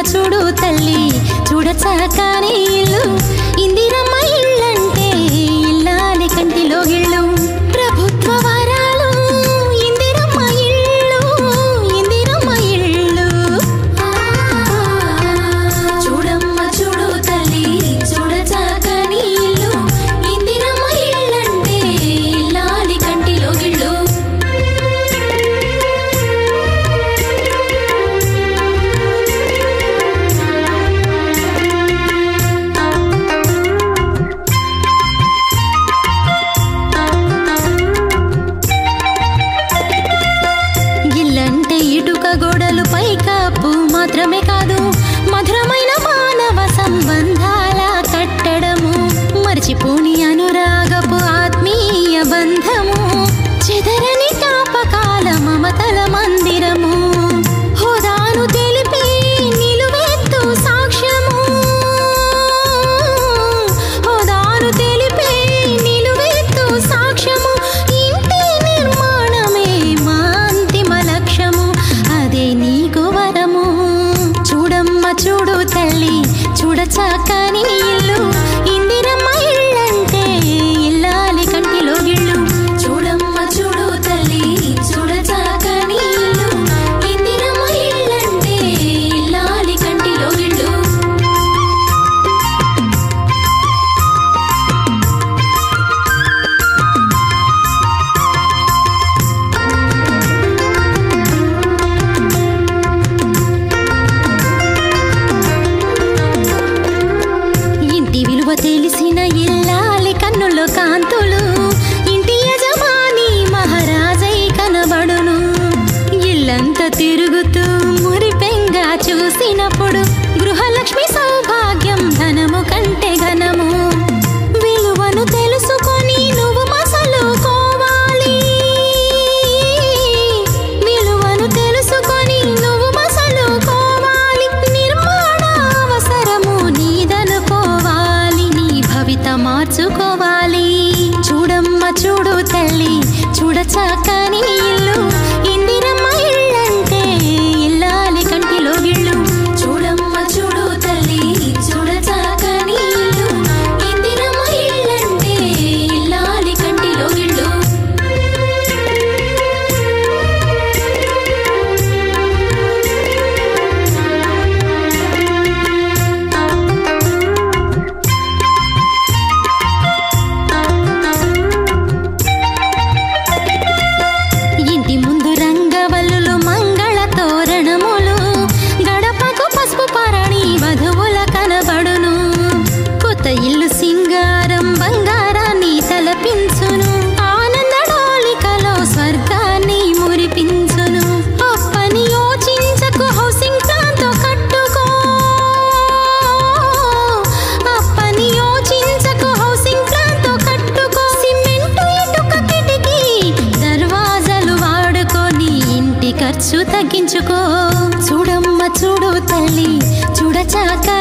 చూడు తల్లి చూడచక్కని ఇల్లు ఇందిరమ్మ ఇల్లంటే ఇల్లాలి కంటిలో గిళ్ళు ప్రభుత్వ వరాలు ఇందిరమ్మ ఇల్లు ఇందిరమ్మ ఇల్లు చూడమ్మ చూడు తల్లి చూడచక్కని ఇల్లు ఇందిరమ్మ ఇల్లంటే ఇల్లాలి కంటిలో గిళ్ళు గోడలు పైకప్పు మాత్రమే కాదు మధురమైన మానవ సంబంధాల కట్టడము మర్చిపోని అనురాగపు ఆత్మీయ బంధము చెదరని జ్ఞాపకాల మమతల మందిరము హోదాను తెలిపే నిలువెత్తు సాక్ష్యము హోదాను తెలిపే నిలువెత్తు సాక్ష్యము ఇంటి నిర్మాణమే మా అంతిమ లక్ష్యము అదే నీకు వరము చూడమ్మ చూడు తల్లి చూడచక్కని ఇల్లు ఇందిరమ్మ ఇల్లంటే ఇల్లాలి కంటిలో గిళ్ళు చూడమ్మ చూడు తల్లి చూడచక్కని ఇల్లు ఇందిరమ్మ ఇల్లంటే ఇల్లాలి కంటిలో గిళ్ళు తెలిసిన ఇల్లాలి కన్నుల్లో కాంతులు ఇంటి యజమాని మహారాజై కనబడును ఇల్లంతా తిరుగుతూ మురిపెంగా చూసినప్పుడు గృహలక్ష్మి సౌభాగ్యం ధనము కంటే ఘనము విలువను తెలుసుకొని నువ్వు మసలుకోవాలి విలువను తెలుసుకొని నువ్వు మసలుకోవాలి నిర్మాణ అవసరము నీదనుకోవాలి భవిత మార్చుకోవాలి చూడమ్మ చూడు తల్లి చూడచక్కని ఇల్లు ఇందిరమ్మ ఇల్లంటే ఇల్లాలి కంటిలో గిళ్ళు చూడమ్మ చూడు తల్లి చూడచక్కని ఇల్లు ఇందిరమ్మ ఇల్లంటే ఇల్లాలి కంటిలో గిళ్ళు ఇల్లు సింగారం బంగారాన్ని తలపించును ఆనందడోలికలో స్వర్గాన్ని మురిపించును అప్పని యోచించకు హౌసింగ్ ప్లాన్తో కట్టుకో అప్పని యోచించకు హౌసింగ్ ప్లాన్తో కట్టుకో సిమెంటు ఇటుక కిటికీ దర్వాజాలు వాడుకొని ఇంటి ఖర్చు తగ్గించుకో చూడమ్మ చూడు తల్లి చూడచక్క